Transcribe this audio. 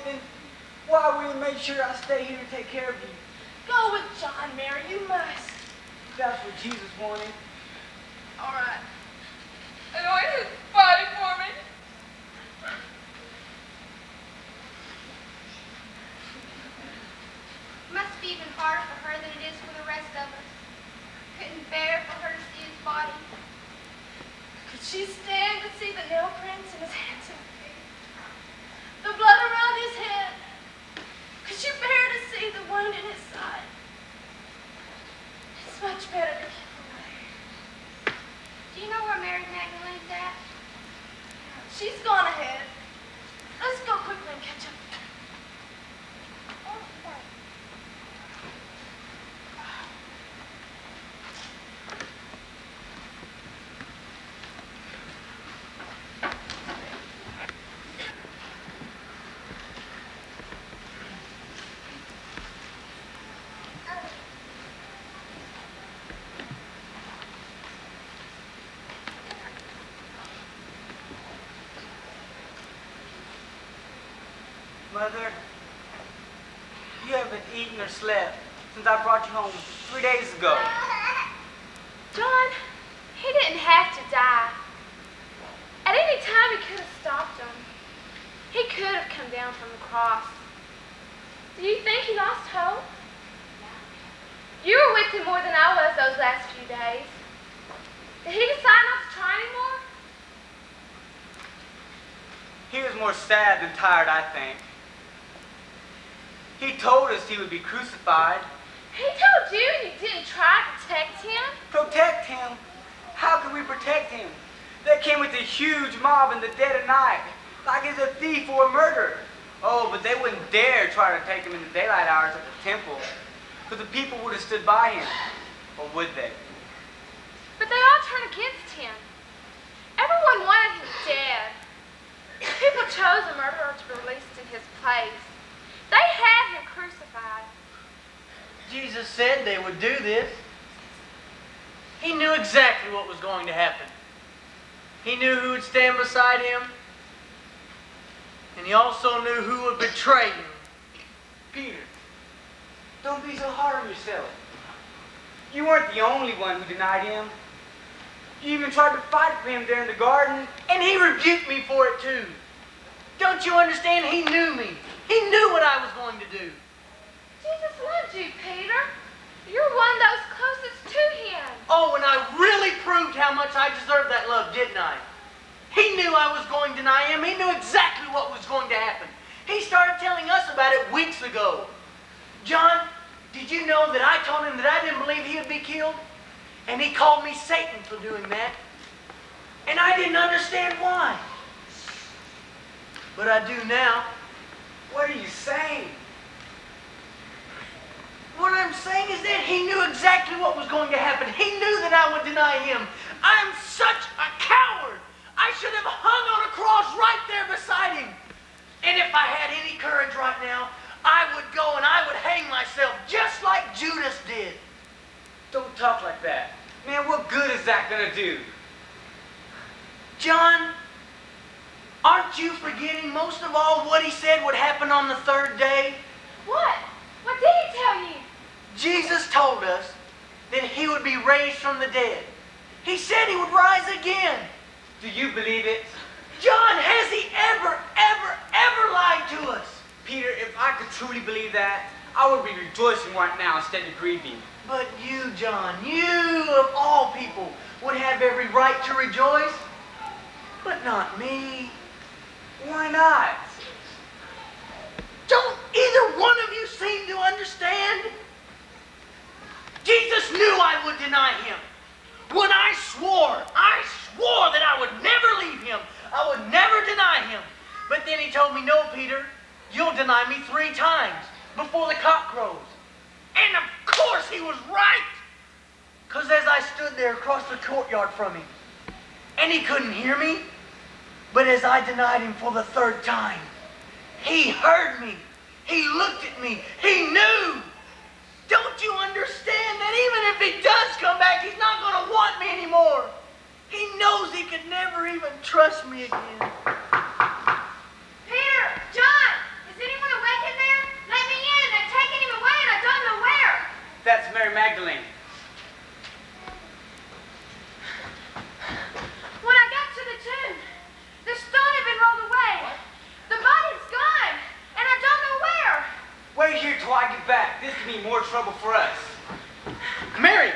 then why will you make sure I stay here to take care of you? Go with John, Mary. You must. That's what Jesus wanted. All right. Anoint his body for me. It must be even harder for her than it is for the rest of us. Couldn't bear for her to see his body. Could she stand to see the nail prints in his hands and feet? The blood around his head? Could she bear to see the wound in his side? It's much better to keep away. Do you know where Mary Magdalene's at? She's gone ahead. Let's go quickly and catch up. Mother, you haven't eaten or slept since I brought you home 3 days ago. John, he didn't have to die. At any time, he could have stopped him. He could have come down from the cross. Do you think he lost hope? You were with him more than I was those last few days. Did he decide not to try anymore? He was more sad than tired, I think. He told us he would be crucified. He told you and you didn't try to protect him? Protect him? How could we protect him? They came with a huge mob in the dead of night, like he's a thief or a murderer. Oh, but they wouldn't dare try to take him in the daylight hours at the temple, because the people would have stood by him. Or would they? But they all turned against him. Everyone wanted him dead. People chose a murderer to be released in his place. They had him crucified. Jesus said they would do this. He knew exactly what was going to happen. He knew who would stand beside him, and he also knew who would betray him. Peter, don't be so hard on yourself. You weren't the only one who denied him. You even tried to fight for him there in the garden. And he rebuked me for it too. Don't you understand? He knew me. He knew what I was going to do. Jesus loved you, Peter. You're one of those closest to him. Oh, and I really proved how much I deserved that love, didn't I? He knew I was going to deny him. He knew exactly what was going to happen. He started telling us about it weeks ago. John, did you know that I told him that I didn't believe he would be killed? And he called me Satan for doing that. And I didn't understand why. But I do now. What are you saying? What I'm saying is that he knew exactly what was going to happen. He knew that I would deny him. I'm such a coward. I should have hung on a cross right there beside him. And if I had any courage right now, I would go and I would hang myself just like Judas did. Don't talk like that. Man, what good is that going to do? John, aren't you forgetting most of all what he said would happen on the third day? What? What did he tell you? Jesus told us that he would be raised from the dead. He said he would rise again. Do you believe it? John, has he ever lied to us? Peter, if I could truly believe that, I would be rejoicing right now instead of grieving. But you, John, you of all people would have every right to rejoice, but not me. Why not? Don't either one of you seem to understand? Jesus knew I would deny him. When I swore that I would never leave him. I would never deny him. But then he told me, no, Peter, you'll deny me 3 times before the cock crows. And of course he was right. Because as I stood there across the courtyard from him, and he couldn't hear me, but as I denied him for the 3rd time, he heard me. He looked at me. He knew. Don't you understand that even if he does come back, he's not going to want me anymore? He knows he could never even trust me again. Peter! John! Is anyone till I get back. This could mean more trouble for us. Mary,